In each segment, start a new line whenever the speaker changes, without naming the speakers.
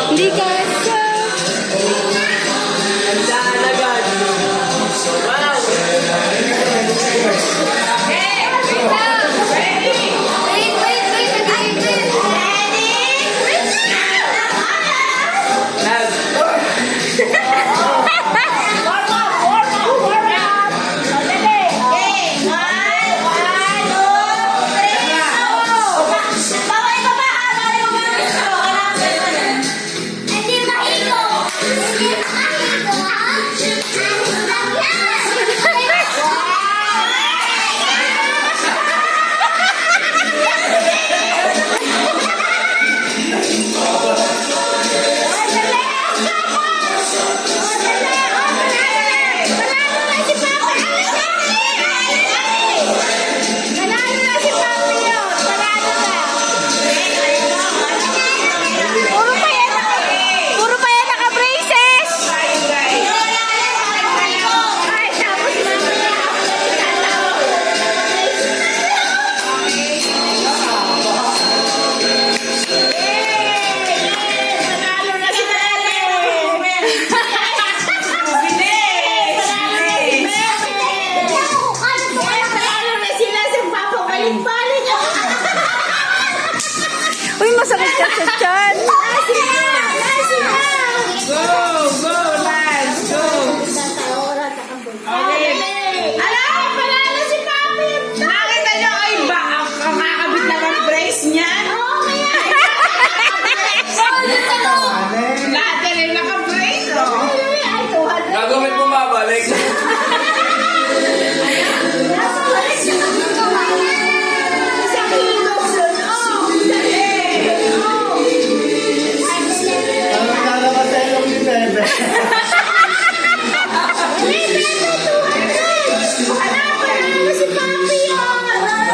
Hindi ka uy, masakit ka sa tiyan.
Go, Lance, go. Ala, panalo si Papi. Nakita niyo, ay ba, ang kakabit lang ang brace niya? Lahat na rin naka-brace, oh.
Gagawin mo mabalik.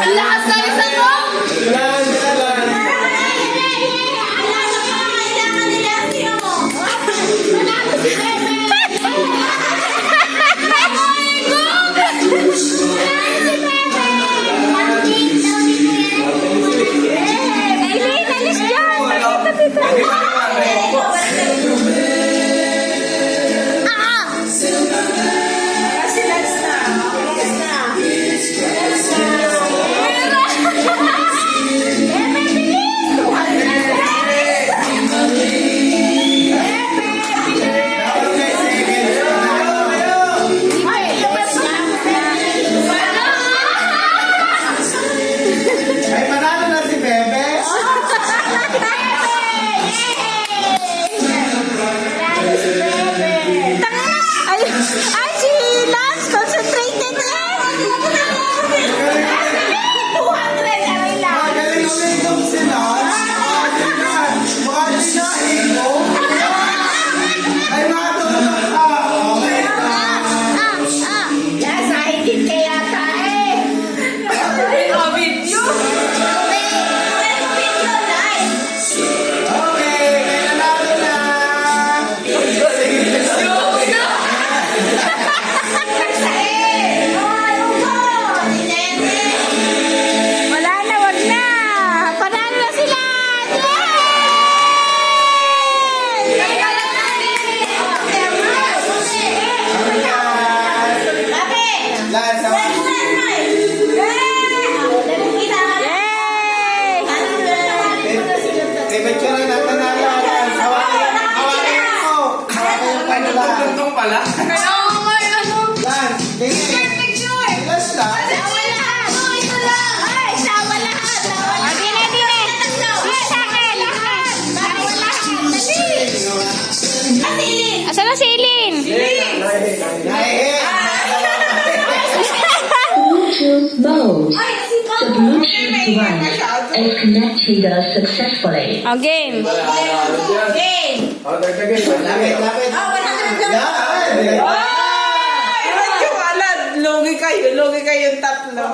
Ang lakas na isa mo. Eileen, alis dyan.
Kasi Lance na. Lance na.
Ay, panalo na si Bebe.
Ay, ay, si Lance, concentrated eh.
Magaling umigom sila. Mukha sinahigo. Ay, matulog ka. Okay ka.
Yes, ahigit ka yata eh. Oh, video.
Okay, may nanalo na.
Wala na, wag na. Panalo na sila.
Lance, may picture na nanalo. Lance, hawakan mo. Hawakan yung panula.
Tungtong pala.
Lance, Lance lang.
Asan na si Eileen?
Nahihi.
Bluetooth mode. The Bluetooth device is connected successfully.
Oh, game.
Oh, dagdagan.
Lapit, lapit. Yan.
Lugi kayong tatlo.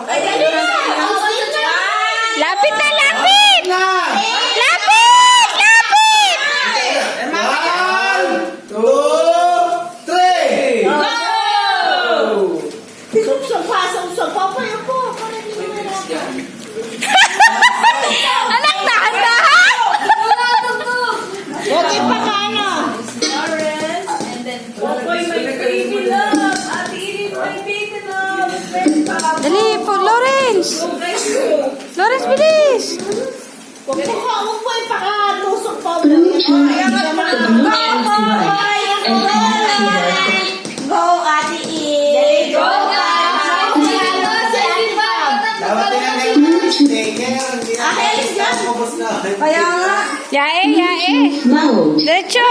Lapit na, lapit!
Na.
Lapit! Lapit!
1, 2, 3.
Go! Suksok pa, papayo po.
Dali po, Lawrence. Lawrence, bilis.
Huwag mo ipakatusok pa.
Bluetooth, the Bluetooth device is connected.
Go, Ate E. Go,
Dapat yan kayo sticker. Hindi na tapos na.
Kaya nga. Yae, yae.
Mode.
Diretso.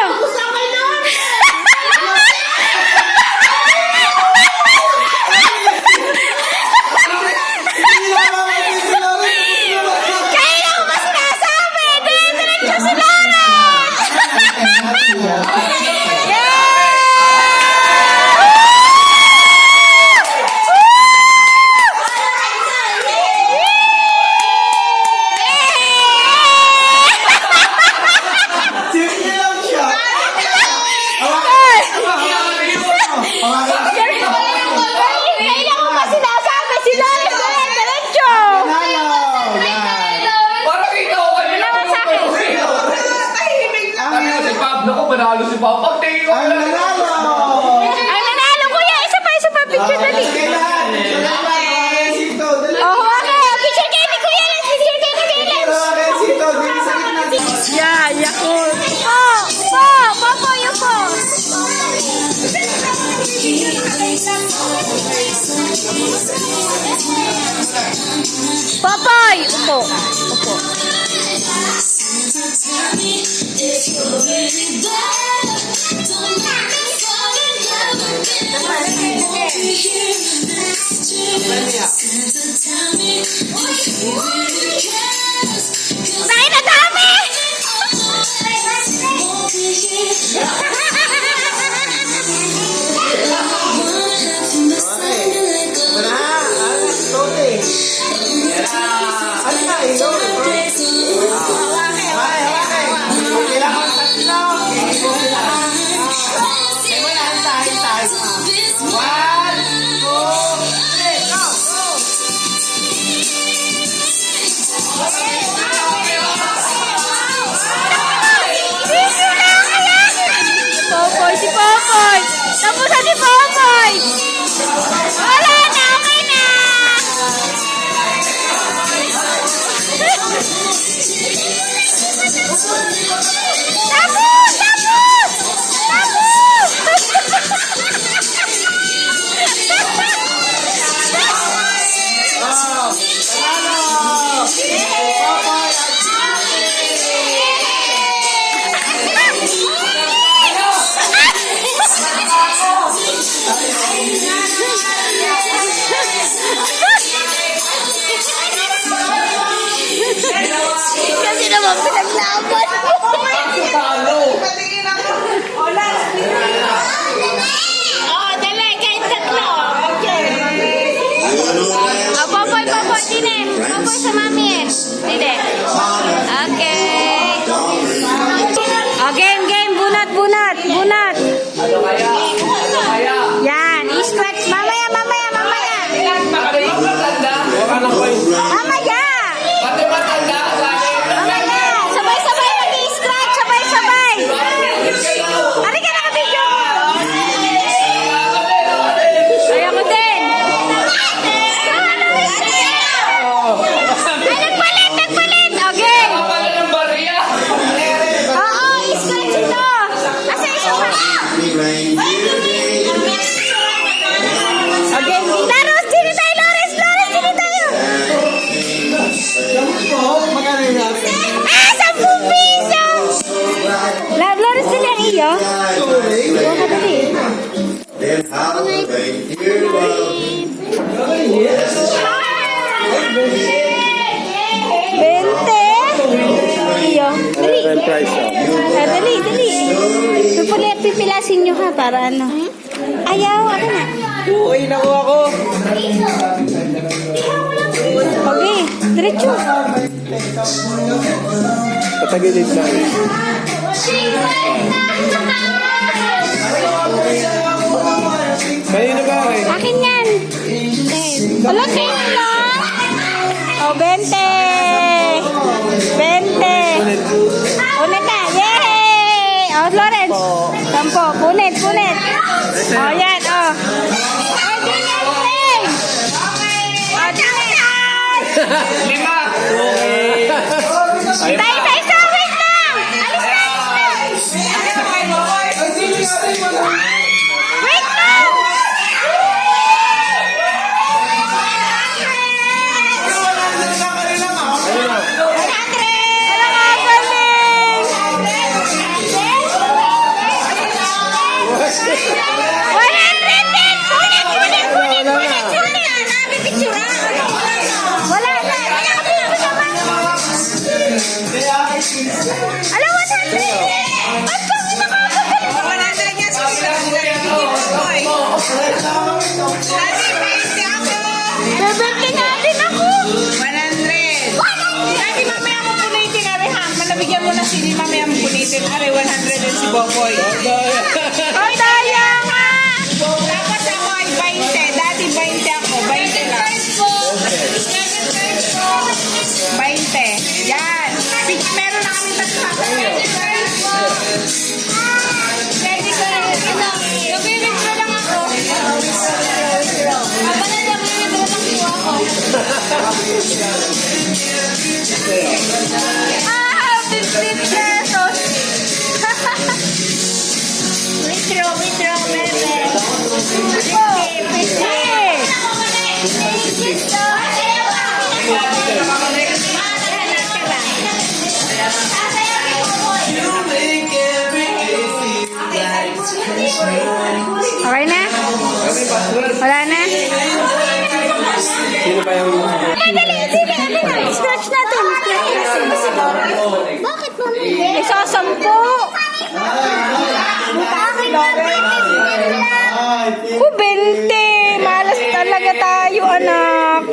Kaya ko ba sinasabi? Diretso si Laura.
Simple lang siya.
Kaya ko ba sinasabi? Si Lawrence na yan. Diretso.
Parang ikaw kanina.
Naman sa akin.
Ano si Pablo ko, panalo si Pablo. Pagtingin ko lang.
Ang nanalo, kuya. Isa pa. Picture dali. Oh, okay. Picture kayo ni Kuya Lens. Picture kayo ni Kuya Lens. Yeah, Yakult. Popo, yun po. Popoy! Upo. Tayo na dami! Popoy, si Popoy! Tapos na si Popoy! Wala na, okay na! Kasi naman pinaglaban. Oh, dali, kahit tatlo. Oh, Popoy, dine. Popoy sa mami. Dine. Okay. Oh, game. Bunat.
Ano kaya?
Yan, scratch. Mamaya.
Pati matanda.
Mamaya.
Pati matanda.
Mamaya. Sabay-sabay mag-i-scratch. Sabay-sabay. Ari ka na ka-video. Ayoko din. Ay, nagpalit. Okay.
Kapala ng barya.
Oo, i-scratch ito. Asa isa pa? Okay, Lawrence, sino tayo, Lawrence, sino tayo? Ah, 10 piso! Lawrence, sino ang iyo? Buka ka dali.
Then holiday, dear love.
20? Iyo. Dali. Pipilasin nyo ha, para ano. Ayaw, ano na.
Uy, nakuha ko.
Okay, diretso.
Patagilid na. Kanina ba eh?
Akin yan. Wala kayo lang. Oh, 20. Punit na. Yay! Oh, Lawrence. 10. Punit. Oh, yan. Oh. Ay, ganyan,
Dati mamaya mo punitin, Ari, ha? Malabigyan mo na sili, mamaya mo punitin. Ari, 100 din si Boboy.
Ay, daya nga!
Tapos ako ay 20. Dati 20 ako. 20 lang. 20. Yan. Meron na kami tatlo.
Pwede ko lang. Nag-withdraw lang ako. Aba na lang, nag-withdraw lang po ako. 15 pesos. Withdraw, bebe. 50. Okay na? Wala na?
Sino ba yung...
Madali, sige, ano na? Scratch natin. Bakit mami? Isa 10. Bakit mami? Ko 20. Malas talaga tayo, anak.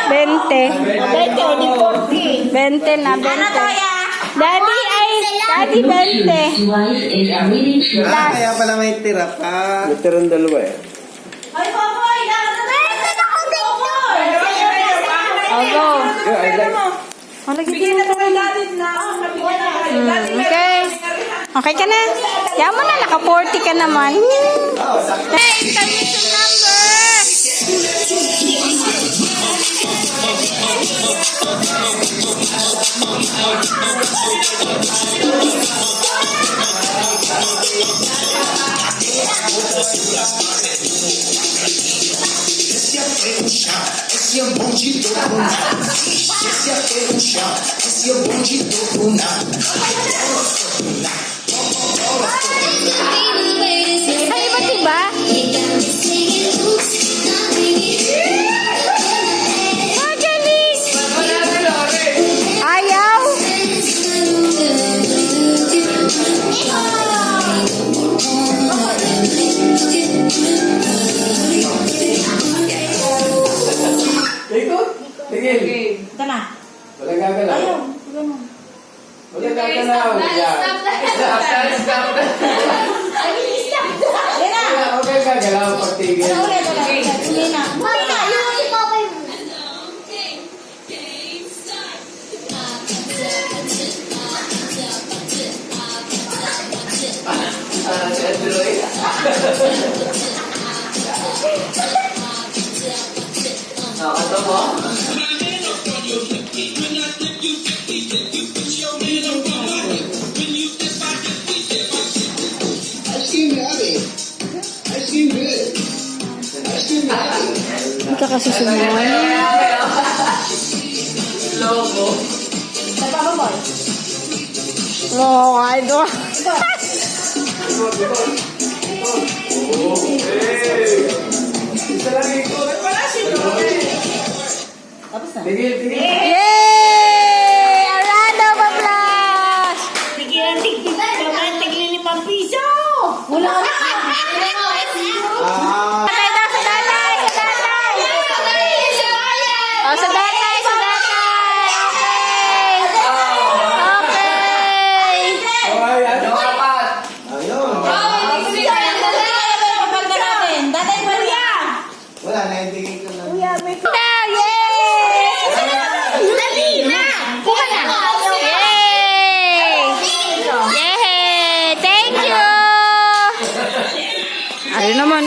20. 20 na, 20. Daddy, 20.
His wife is really sure.
Kaya pala may tira pa. May tirang dalawa eh.
Ay, Popoy! Meron ako dito! Go.
Bigyan na ito kay Daddy na.
Okay. Okay ka na? Yaman na, naka 40 ka naman. Hey, commission number!
Esse é o bonde do Bruna. Esse é o bonde do Bruna.
Ay, iba't iba? Magaling! Ayaw?
Tigil.
Ito na.
Walang gagalaw. Walang gagalaw. Stop.
Yan na.
Huwag kang gagalaw pag tigil.
Yan na.
Mama, yung si Papa yung...
Si Android. Nakakata mo?
Hindi ka kasi sumuwan.
Logo.
Sa Papa Boy.
Oh, I don't...
Isa lang ito.
Wala si Lore. Tapos na.
Tigil.
Yay! A round of applause!
Tigilan, tigil 5 piso. Wala na.
Tatay daw, sa tatay! Sa tatay! Oh, sa tatay! Sa tatay! Okay!
Okay, ano ka pa?
Ayun.
Datay Maria.
Wala, naibigay ko lang.
Now, yay! Dali na! Kuha na! Yay! Yay! Thank you! Ayun naman.